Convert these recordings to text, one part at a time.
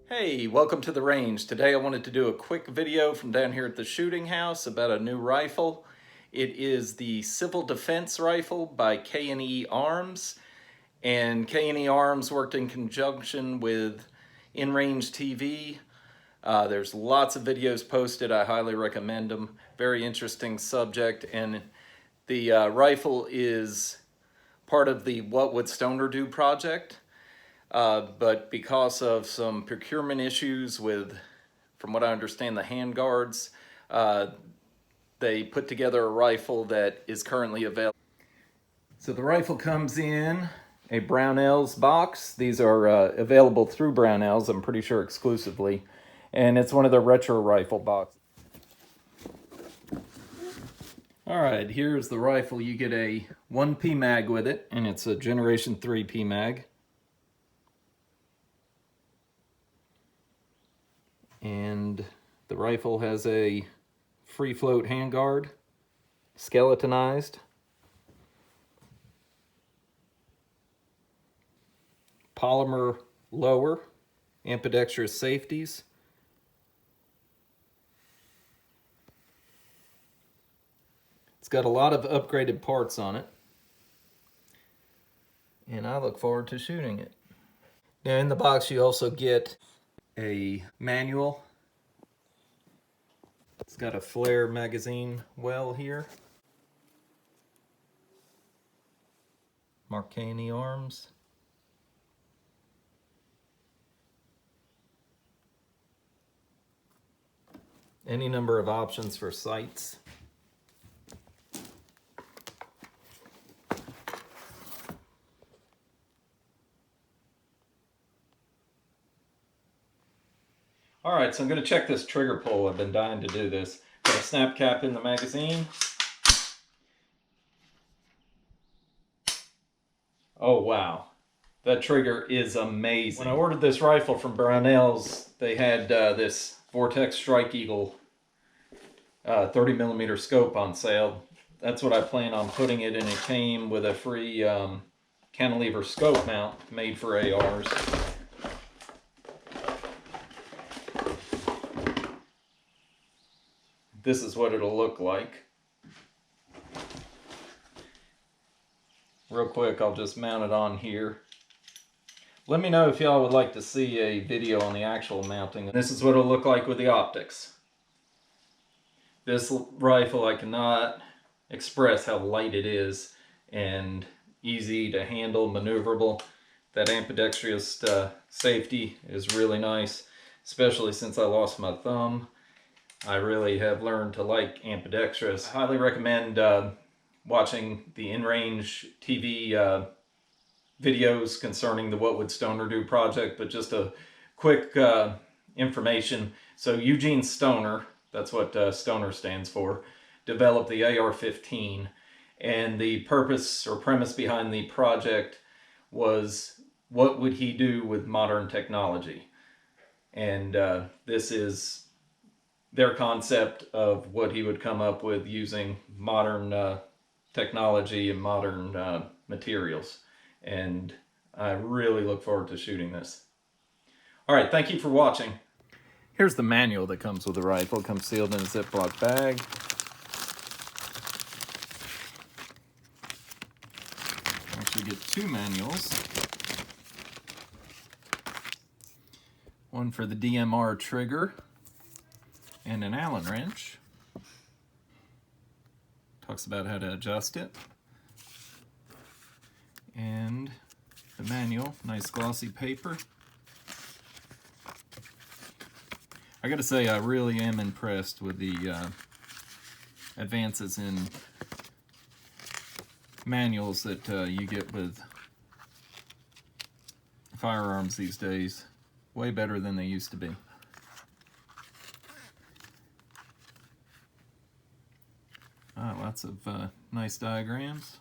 Hey, welcome to the range. Today I wanted to do a quick video from down here at the shooting house about a new rifle. It is the Civil Defense Rifle by K&E Arms. And K&E Arms worked in conjunction with InRange TV. There's lots of videos posted. I highly recommend them. Very interesting subject. And the rifle is part of the What Would Stoner Do project. But because of some procurement issues with, from what I understand, the handguards, they put together a rifle that is currently available. So the rifle comes in a Brownells box. These are available through Brownells, I'm pretty sure exclusively. And it's one of the retro rifle boxes. All right, here's the rifle. You get a 1 PMag with it, and it's a Generation 3 PMag. And the rifle has a free float handguard, skeletonized. Polymer lower, ambidextrous safeties. It's got a lot of upgraded parts on it. And I look forward to shooting it. Now in the box you also get a manual. It's got a flare magazine well here. Mark K&E Arms. Any number of options for sights. All right, so I'm going to check this trigger pull. I've been dying to do this. Got a snap cap in the magazine. Oh wow, that trigger is amazing. When I ordered this rifle from Brownells, they had this Vortex Strike Eagle 30mm scope on sale. That's what I plan on putting it in. It came with a free cantilever scope mount made for ARs. This is what it'll look like. Real quick, I'll just mount it on here. Let me know if y'all would like to see a video on the actual mounting. This is what it'll look like with the optics. This rifle, I cannot express how light it is and easy to handle, maneuverable. That ambidextrous safety is really nice, especially since I lost my thumb. I really have learned to like ambidextrous. I highly recommend watching the InRange TV videos concerning the What Would Stoner Do project, but just a quick information. So Eugene Stoner, that's what Stoner stands for, developed the AR-15, and the purpose or premise behind the project was what would he do with modern technology? And this is their concept of what he would come up with using modern technology and modern materials. And I really look forward to shooting this. All right, thank you for watching. Here's the manual that comes with the rifle. It comes sealed in a Ziploc bag. Actually get 2 manuals. One for the DMR trigger and an Allen wrench. Talks about how to adjust it. And the manual, nice glossy paper. I gotta say, I really am impressed with the advances in manuals that you get with firearms these days. Way better than they used to be. Lots of nice diagrams.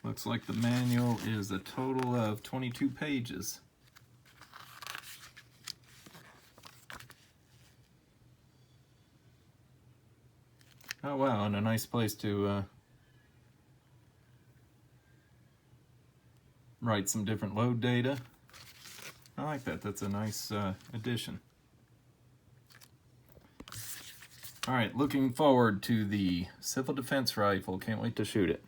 Looks like the manual is a total of 22 pages. Oh wow, and a nice place to write some different load data. I like that. That's a nice addition. All right, looking forward to the civil defense rifle. Can't wait to shoot it.